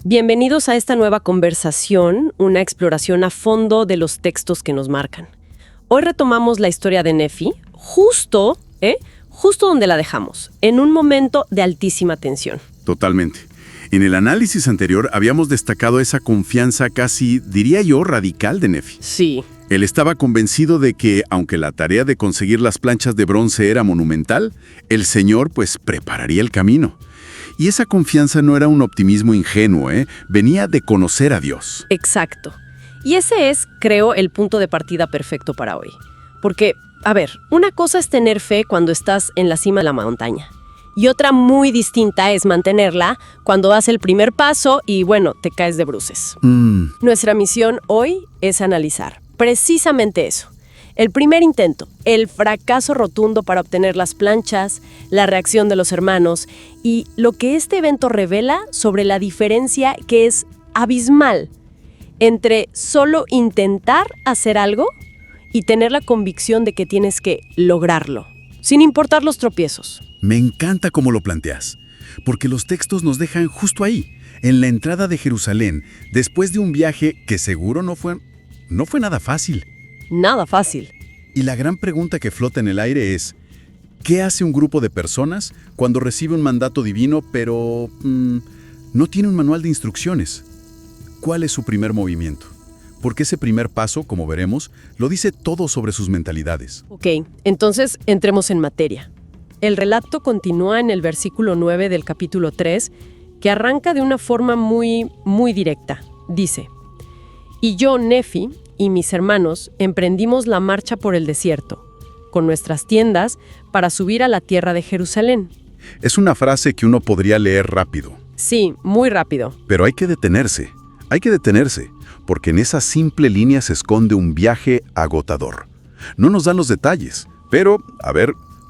Bienvenidos a esta nueva conversación, una exploración a fondo de los textos que nos marcan. Hoy retomamos la historia de Nefi, justo donde la dejamos, en un momento de altísima tensión. Totalmente. En el análisis anterior habíamos destacado esa confianza casi, diría yo, radical de Nefi. Sí. Él estaba convencido de que, aunque la tarea de conseguir las planchas de bronce era monumental, el Señor, prepararía el camino. Y esa confianza no era un optimismo ingenuo, venía de conocer a Dios. Exacto. Y ese es, creo, el punto de partida perfecto para hoy. Porque, una cosa es tener fe cuando estás en la cima de la montaña. Y otra muy distinta es mantenerla cuando das el primer paso y, te caes de bruces. Nuestra misión hoy es analizar precisamente eso. El primer intento, el fracaso rotundo para obtener las planchas, la reacción de los hermanos y lo que este evento revela sobre la diferencia que es abismal entre solo intentar hacer algo y tener la convicción de que tienes que lograrlo, sin importar los tropiezos. Me encanta cómo lo planteas, porque los textos nos dejan justo ahí, en la entrada de Jerusalén, después de un viaje que seguro no fue nada fácil. Nada fácil. Y la gran pregunta que flota en el aire es, ¿qué hace un grupo de personas cuando recibe un mandato divino, pero no tiene un manual de instrucciones? ¿Cuál es su primer movimiento? Porque ese primer paso, como veremos, lo dice todo sobre sus mentalidades. Ok, entonces entremos en materia. El relato continúa en el versículo 9 del capítulo 3, que arranca de una forma muy, muy directa. Dice, «Y yo, Nefi, y mis hermanos emprendimos la marcha por el desierto, con nuestras tiendas, para subir a la tierra de Jerusalén». Es una frase que uno podría leer rápido. Sí, muy rápido. Pero hay que detenerse, porque en esa simple línea se esconde un viaje agotador. No nos dan los detalles, pero,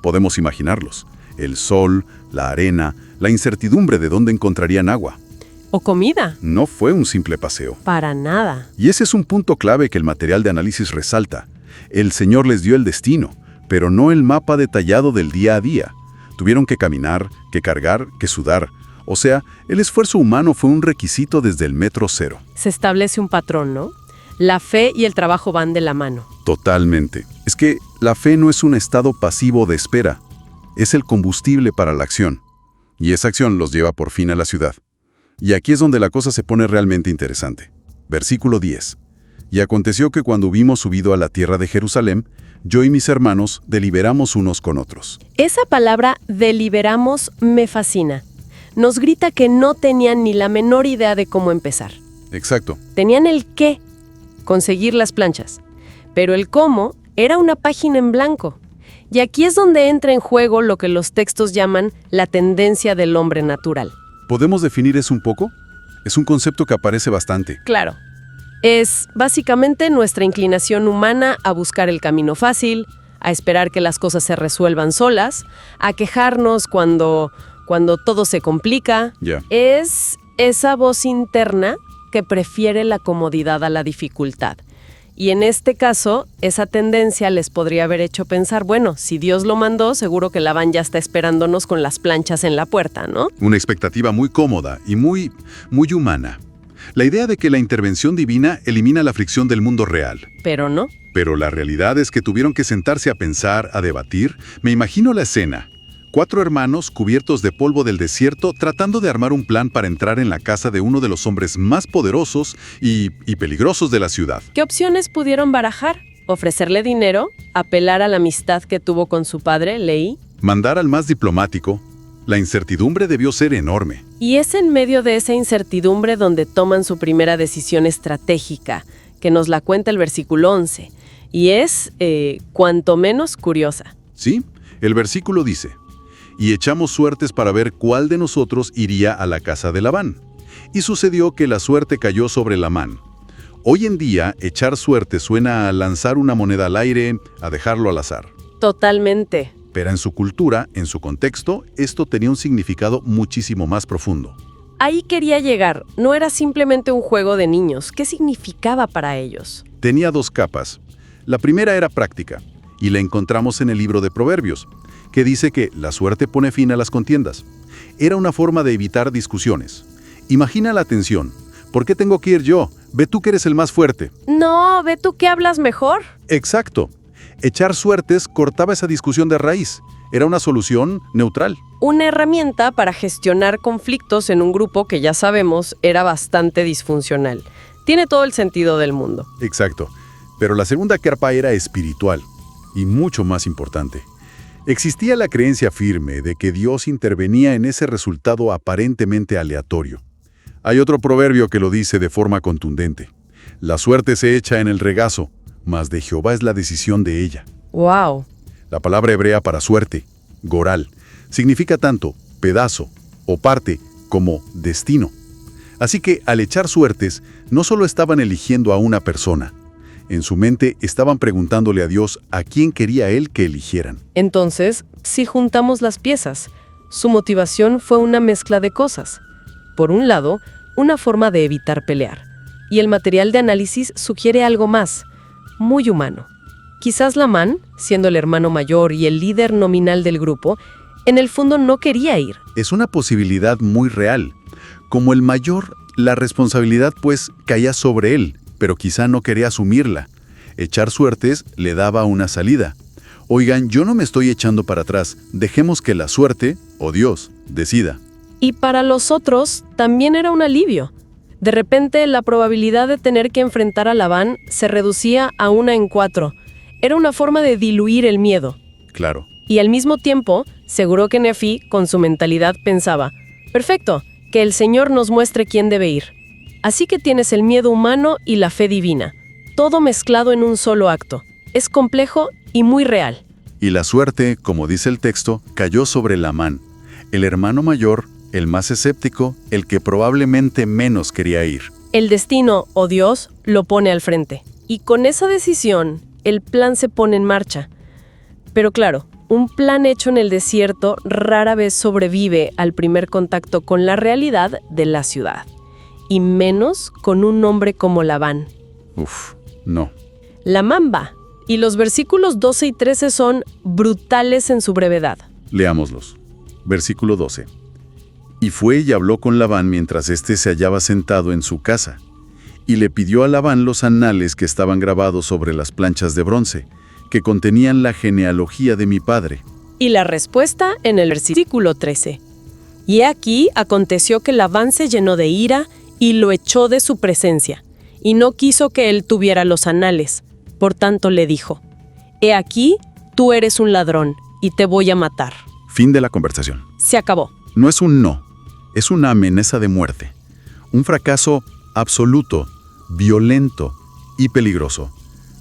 podemos imaginarlos. El sol, la arena, la incertidumbre de dónde encontrarían agua. ¿O comida? No fue un simple paseo. Para nada. Y ese es un punto clave que el material de análisis resalta. El Señor les dio el destino, pero no el mapa detallado del día a día. Tuvieron que caminar, que cargar, que sudar. O sea, el esfuerzo humano fue un requisito desde el metro cero. Se establece un patrón, ¿no? La fe y el trabajo van de la mano. Totalmente. Es que la fe no es un estado pasivo de espera. Es el combustible para la acción. Y esa acción los lleva por fin a la ciudad. Y aquí es donde la cosa se pone realmente interesante. Versículo 10. Y aconteció que cuando hubimos subido a la tierra de Jerusalén, yo y mis hermanos deliberamos unos con otros. Esa palabra deliberamos me fascina. Nos grita que no tenían ni la menor idea de cómo empezar. Exacto. Tenían el qué, conseguir las planchas. Pero el cómo era una página en blanco. Y aquí es donde entra en juego lo que los textos llaman la tendencia del hombre natural. ¿Podemos definir eso un poco? Es un concepto que aparece bastante. Claro. Es básicamente nuestra inclinación humana a buscar el camino fácil, a esperar que las cosas se resuelvan solas, a quejarnos cuando todo se complica. Ya. Es esa voz interna que prefiere la comodidad a la dificultad. Y en este caso, esa tendencia les podría haber hecho pensar, si Dios lo mandó, seguro que Labán ya está esperándonos con las planchas en la puerta, ¿no? Una expectativa muy cómoda y muy humana. La idea de que la intervención divina elimina la fricción del mundo real. Pero no. Pero la realidad es que tuvieron que sentarse a pensar, a debatir. Me imagino la escena. 4 hermanos cubiertos de polvo del desierto tratando de armar un plan para entrar en la casa de uno de los hombres más poderosos y peligrosos de la ciudad. ¿Qué opciones pudieron barajar? ¿Ofrecerle dinero? ¿Apelar a la amistad que tuvo con su padre, Leí? Mandar al más diplomático. La incertidumbre debió ser enorme. Y es en medio de esa incertidumbre donde toman su primera decisión estratégica, que nos la cuenta el versículo 11. Y es, cuanto menos, curiosa. Sí, el versículo dice: y echamos suertes para ver cuál de nosotros iría a la casa de Labán. Y sucedió que la suerte cayó sobre Labán. Hoy en día, echar suerte suena a lanzar una moneda al aire, a dejarlo al azar. Totalmente. Pero en su cultura, en su contexto, esto tenía un significado muchísimo más profundo. Ahí quería llegar. No era simplemente un juego de niños. ¿Qué significaba para ellos? Tenía 2 capas. La primera era práctica, y la encontramos en el libro de Proverbios, que dice que la suerte pone fin a las contiendas. Era una forma de evitar discusiones. Imagina la tensión. ¿Por qué tengo que ir yo? Ve tú que eres el más fuerte. No, ve tú que hablas mejor. Exacto. Echar suertes cortaba esa discusión de raíz. Era una solución neutral. Una herramienta para gestionar conflictos en un grupo que ya sabemos era bastante disfuncional. Tiene todo el sentido del mundo. Exacto. Pero la segunda carpa era espiritual y mucho más importante. Existía la creencia firme de que Dios intervenía en ese resultado aparentemente aleatorio. Hay otro proverbio que lo dice de forma contundente. La suerte se echa en el regazo, mas de Jehová es la decisión de ella. ¡Wow! La palabra hebrea para suerte, goral, significa tanto pedazo o parte como destino. Así que al echar suertes, no solo estaban eligiendo a una persona. En su mente estaban preguntándole a Dios a quién quería Él que eligieran. Entonces, si juntamos las piezas, su motivación fue una mezcla de cosas. Por un lado, una forma de evitar pelear. Y el material de análisis sugiere algo más, muy humano. Quizás Lamán, siendo el hermano mayor y el líder nominal del grupo, en el fondo no quería ir. Es una posibilidad muy real. Como el mayor, la responsabilidad pues caía sobre él, pero quizá no quería asumirla. Echar suertes le daba una salida. Oigan, yo no me estoy echando para atrás, dejemos que la suerte, o Dios, decida. Y para los otros también era un alivio. De repente la probabilidad de tener que enfrentar a Labán se reducía a 1 en 4. Era una forma de diluir el miedo. Claro. Y al mismo tiempo, seguro que Nefi, con su mentalidad, pensaba, perfecto, que el Señor nos muestre quién debe ir. Así que tienes el miedo humano y la fe divina, todo mezclado en un solo acto. Es complejo y muy real. Y la suerte, como dice el texto, cayó sobre Lamán, el hermano mayor, el más escéptico, el que probablemente menos quería ir. El destino, o Dios, lo pone al frente. Y con esa decisión, el plan se pone en marcha. Pero claro, un plan hecho en el desierto rara vez sobrevive al primer contacto con la realidad de la ciudad. Y menos con un hombre como Labán. No. Lamán va. Y los versículos 12 y 13 son brutales en su brevedad. Leámoslos. Versículo 12. Y fue y habló con Labán mientras éste se hallaba sentado en su casa. Y le pidió a Labán los anales que estaban grabados sobre las planchas de bronce, que contenían la genealogía de mi padre. Y la respuesta en el versículo 13. Y aquí aconteció que Labán se llenó de ira y lo echó de su presencia, y no quiso que él tuviera los anales. Por tanto le dijo, he aquí, tú eres un ladrón, y te voy a matar. Fin de la conversación. Se acabó. No es un no, es una amenaza de muerte. Un fracaso absoluto, violento y peligroso.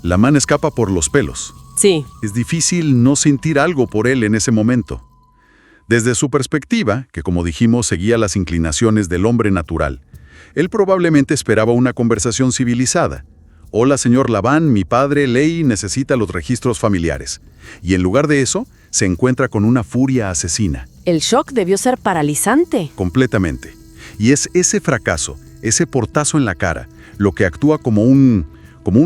Lamán escapa por los pelos. Sí. Es difícil no sentir algo por él en ese momento. Desde su perspectiva, que como dijimos seguía las inclinaciones del hombre natural, él probablemente esperaba una conversación civilizada. Hola, señor Labán, mi padre, Ley, necesita los registros familiares. Y en lugar de eso, se encuentra con una furia asesina. El shock debió ser paralizante. Completamente. Y es ese fracaso, ese portazo en la cara, lo que actúa como un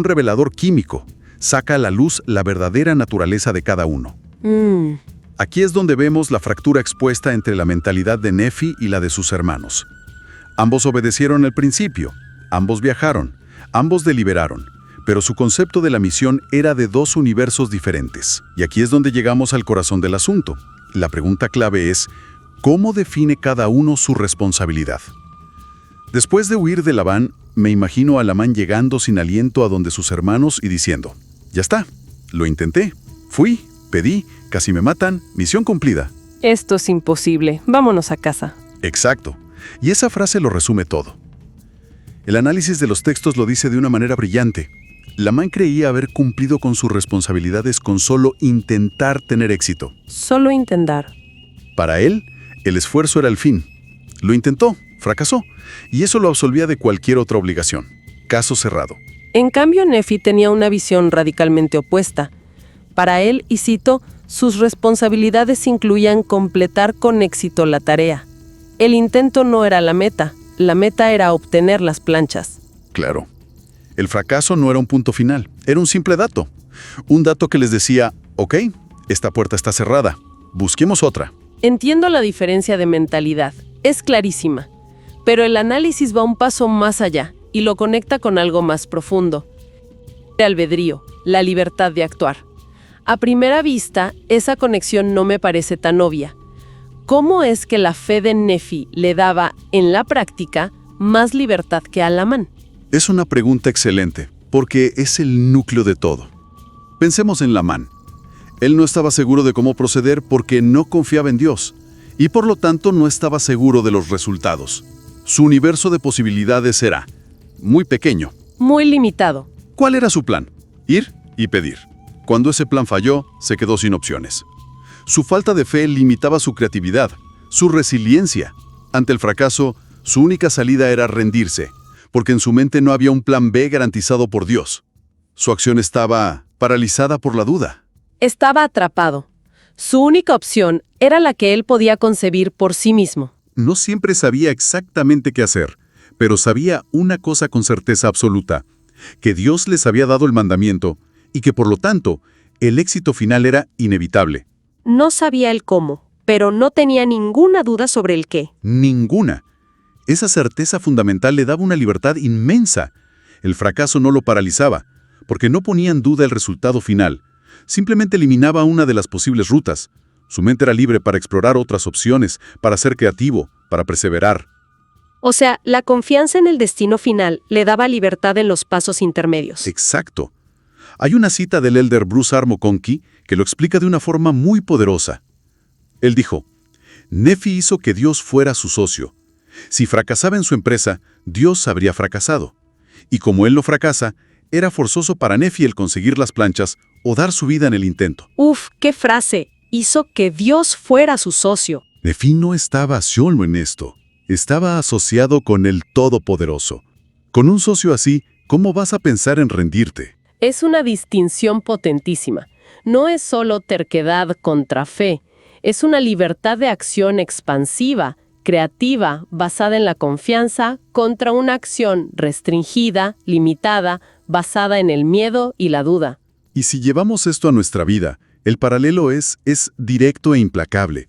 revelador químico. Saca a la luz la verdadera naturaleza de cada uno. Aquí es donde vemos la fractura expuesta entre la mentalidad de Nefi y la de sus hermanos. Ambos obedecieron al principio, ambos viajaron, ambos deliberaron, pero su concepto de la misión era de dos universos diferentes. Y aquí es donde llegamos al corazón del asunto. La pregunta clave es, ¿cómo define cada uno su responsabilidad? Después de huir de Labán, me imagino a Lamán llegando sin aliento a donde sus hermanos y diciendo, ya está, lo intenté, fui, pedí, casi me matan, misión cumplida. Esto es imposible, vámonos a casa. Exacto, y esa frase lo resume todo. El análisis de los textos lo dice de una manera brillante. Lamán creía haber cumplido con sus responsabilidades con solo intentar tener éxito. Solo intentar. Para él, el esfuerzo era el fin. Lo intentó, fracasó, y eso lo absolvía de cualquier otra obligación. Caso cerrado. En cambio, Nefi tenía una visión radicalmente opuesta. Para él, y cito, sus responsabilidades incluían completar con éxito la tarea. El intento no era la meta era obtener las planchas. Claro. El fracaso no era un punto final, era un simple dato. Un dato que les decía, ok, esta puerta está cerrada, busquemos otra. Entiendo la diferencia de mentalidad, es clarísima. Pero el análisis va un paso más allá y lo conecta con algo más profundo. El albedrío, la libertad de actuar. A primera vista, esa conexión no me parece tan obvia. ¿Cómo es que la fe de Nefi le daba, en la práctica, más libertad que a Lamán? Es una pregunta excelente, porque es el núcleo de todo. Pensemos en Lamán. Él no estaba seguro de cómo proceder porque no confiaba en Dios, y por lo tanto no estaba seguro de los resultados. Su universo de posibilidades era muy pequeño. Muy limitado. ¿Cuál era su plan? Ir y pedir. Cuando ese plan falló, se quedó sin opciones. Su falta de fe limitaba su creatividad, su resiliencia. Ante el fracaso, su única salida era rendirse, porque en su mente no había un plan B garantizado por Dios. Su acción estaba paralizada por la duda. Estaba atrapado. Su única opción era la que él podía concebir por sí mismo. No siempre sabía exactamente qué hacer, pero sabía una cosa con certeza absoluta, que Dios les había dado el mandamiento y que por lo tanto el éxito final era inevitable. No sabía el cómo, pero no tenía ninguna duda sobre el qué. Ninguna. Esa certeza fundamental le daba una libertad inmensa. El fracaso no lo paralizaba, porque no ponía en duda el resultado final. Simplemente eliminaba una de las posibles rutas. Su mente era libre para explorar otras opciones, para ser creativo, para perseverar. O sea, la confianza en el destino final le daba libertad en los pasos intermedios. Exacto. Hay una cita del elder Bruce R. McConkie que lo explica de una forma muy poderosa. Él dijo, Nefi hizo que Dios fuera su socio. Si fracasaba en su empresa, Dios habría fracasado. Y como él no fracasa, era forzoso para Nefi el conseguir las planchas o dar su vida en el intento. Uf, qué frase. Hizo que Dios fuera su socio. Nefi no estaba solo en esto. Estaba asociado con el Todopoderoso. Con un socio así, ¿cómo vas a pensar en rendirte? Es una distinción potentísima. No es solo terquedad contra fe. Es una libertad de acción expansiva, creativa, basada en la confianza, contra una acción restringida, limitada, basada en el miedo y la duda. Y si llevamos esto a nuestra vida, el paralelo es directo e implacable.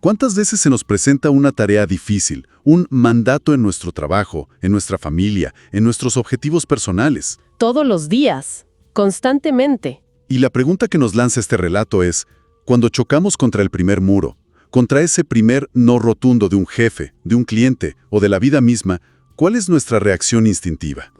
¿Cuántas veces se nos presenta una tarea difícil, un mandato en nuestro trabajo, en nuestra familia, en nuestros objetivos personales? Todos los días, constantemente. Y la pregunta que nos lanza este relato es, cuando chocamos contra el primer muro, contra ese primer no rotundo de un jefe, de un cliente o de la vida misma, ¿cuál es nuestra reacción instintiva?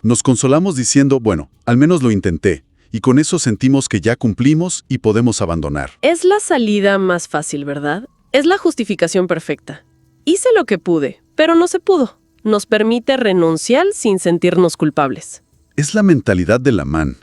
Nos consolamos diciendo, bueno, al menos lo intenté, y con eso sentimos que ya cumplimos y podemos abandonar. Es la salida más fácil, ¿verdad? Es la justificación perfecta. Hice lo que pude, pero no se pudo. Nos permite renunciar sin sentirnos culpables. Es la mentalidad de Lamán,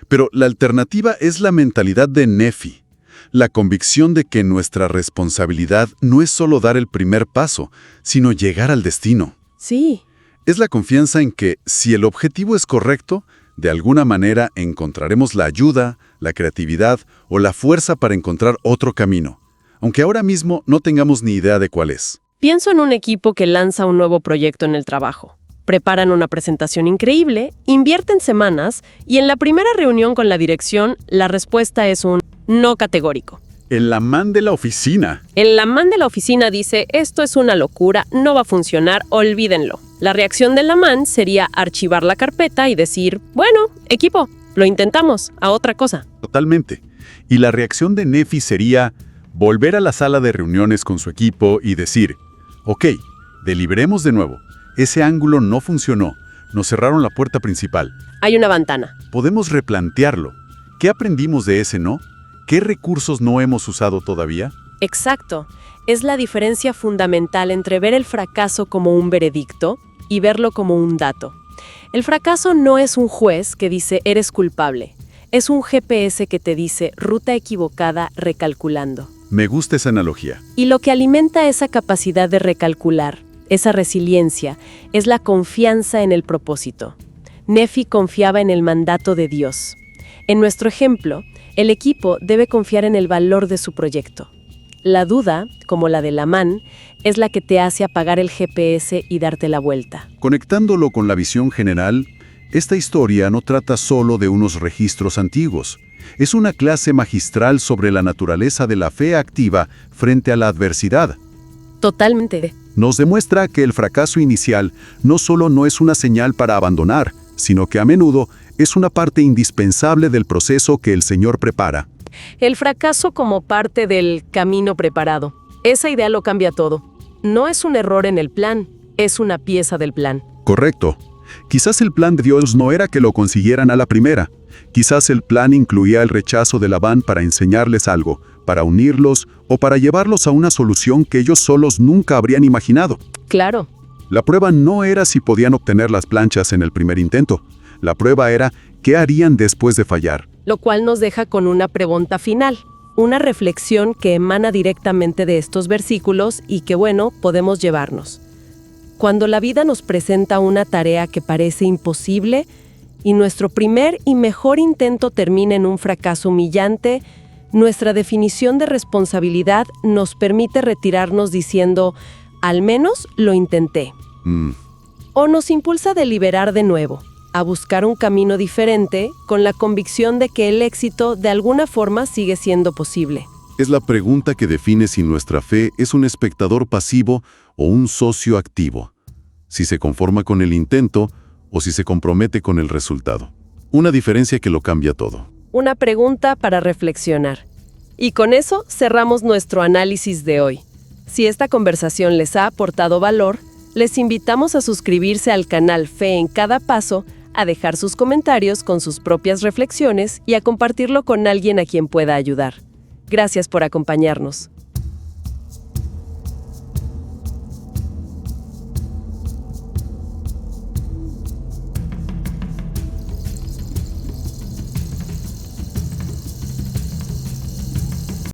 pero la alternativa es la mentalidad de Nefi. La convicción de que nuestra responsabilidad no es solo dar el primer paso, sino llegar al destino. Sí. Es la confianza en que, si el objetivo es correcto, de alguna manera encontraremos la ayuda, la creatividad o la fuerza para encontrar otro camino, aunque ahora mismo no tengamos ni idea de cuál es. Pienso en un equipo que lanza un nuevo proyecto en el trabajo. Preparan una presentación increíble, invierten semanas y en la primera reunión con la dirección, la respuesta es un no categórico. El Lamán de la oficina. El Lamán de la oficina dice, esto es una locura, no va a funcionar, olvídenlo. La reacción del Lamán sería archivar la carpeta y decir, bueno, equipo, lo intentamos, a otra cosa. Totalmente. Y la reacción de Nefi sería volver a la sala de reuniones con su equipo y decir, ok, deliberemos de nuevo. Ese ángulo no funcionó. Nos cerraron la puerta principal. Hay una ventana. Podemos replantearlo. ¿Qué aprendimos de ese no? ¿Qué recursos no hemos usado todavía? Exacto. Es la diferencia fundamental entre ver el fracaso como un veredicto y verlo como un dato. El fracaso no es un juez que dice eres culpable. Es un GPS que te dice ruta equivocada recalculando. Me gusta esa analogía. Y lo que alimenta esa capacidad de recalcular, esa resiliencia, es la confianza en el propósito. Nefi confiaba en el mandato de Dios. En nuestro ejemplo, el equipo debe confiar en el valor de su proyecto. La duda, como la de Lamán, es la que te hace apagar el GPS y darte la vuelta. Conectándolo con la visión general, esta historia no trata solo de unos registros antiguos. Es una clase magistral sobre la naturaleza de la fe activa frente a la adversidad. Totalmente. Nos demuestra que el fracaso inicial no solo no es una señal para abandonar, sino que a menudo es una parte indispensable del proceso que el Señor prepara. El fracaso como parte del camino preparado. Esa idea lo cambia todo. No es un error en el plan, es una pieza del plan. Correcto. Quizás el plan de Dios no era que lo consiguieran a la primera. Quizás el plan incluía el rechazo de Labán para enseñarles algo, para unirlos o para llevarlos a una solución que ellos solos nunca habrían imaginado. Claro. La prueba no era si podían obtener las planchas en el primer intento. La prueba era qué harían después de fallar. Lo cual nos deja con una pregunta final, una reflexión que emana directamente de estos versículos y que, podemos llevarnos. Cuando la vida nos presenta una tarea que parece imposible y nuestro primer y mejor intento termina en un fracaso humillante, nuestra definición de responsabilidad nos permite retirarnos diciendo, al menos lo intenté. O nos impulsa a deliberar de nuevo, a buscar un camino diferente con la convicción de que el éxito de alguna forma sigue siendo posible. Es la pregunta que define si nuestra fe es un espectador pasivo o un socio activo, si se conforma con el intento o si se compromete con el resultado. Una diferencia que lo cambia todo. Una pregunta para reflexionar. Y con eso cerramos nuestro análisis de hoy. Si esta conversación les ha aportado valor, les invitamos a suscribirse al canal Fe en Cada Paso, a dejar sus comentarios con sus propias reflexiones y a compartirlo con alguien a quien pueda ayudar. Gracias por acompañarnos.